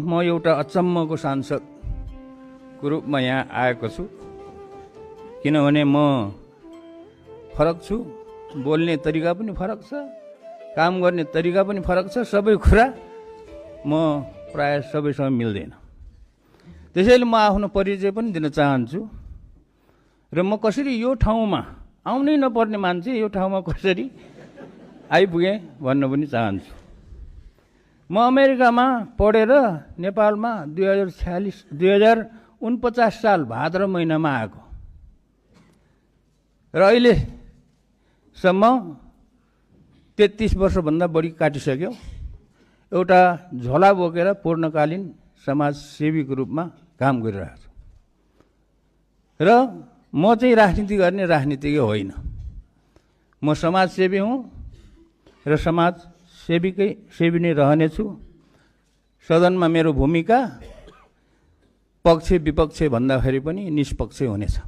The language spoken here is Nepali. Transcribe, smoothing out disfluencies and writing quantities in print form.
म एउटा अचम्मको सांसदको रूपमा यहाँ आएको छु, किनभने म फरक छु, बोल्ने तरिका पनि फरक छ, काम गर्ने तरिका पनि फरक छ, सबै कुरा म प्राय सबैसँग मिल्दैन। त्यसैले म आफ्नो परिचय पनि दिन चाहन्छु र म कसरी यो ठाउँमा आउनै नपर्ने मान्छे यो ठाउँमा कसरी आइपुगेँ भन्न पनि चाहन्छु। म अमेरिकामा पढेर नेपालमा 2049 साल भाद्र महिनामा आएको र अहिलेसम्म 33 वर्षभन्दा बढी काटिसक्यो। एउटा झोला बोकेर पूर्णकालीन समाजसेवीको रूपमा काम गरिरहेको छु र म चाहिँ राजनीति गर्ने राजनीतिज्ञ होइन। म समाजसेवी हुँ र सेवी नै रहनेछु। सदनमा मेरो भूमिका पक्ष विपक्ष भन्दाखेरि पनि निष्पक्ष हुनेछ।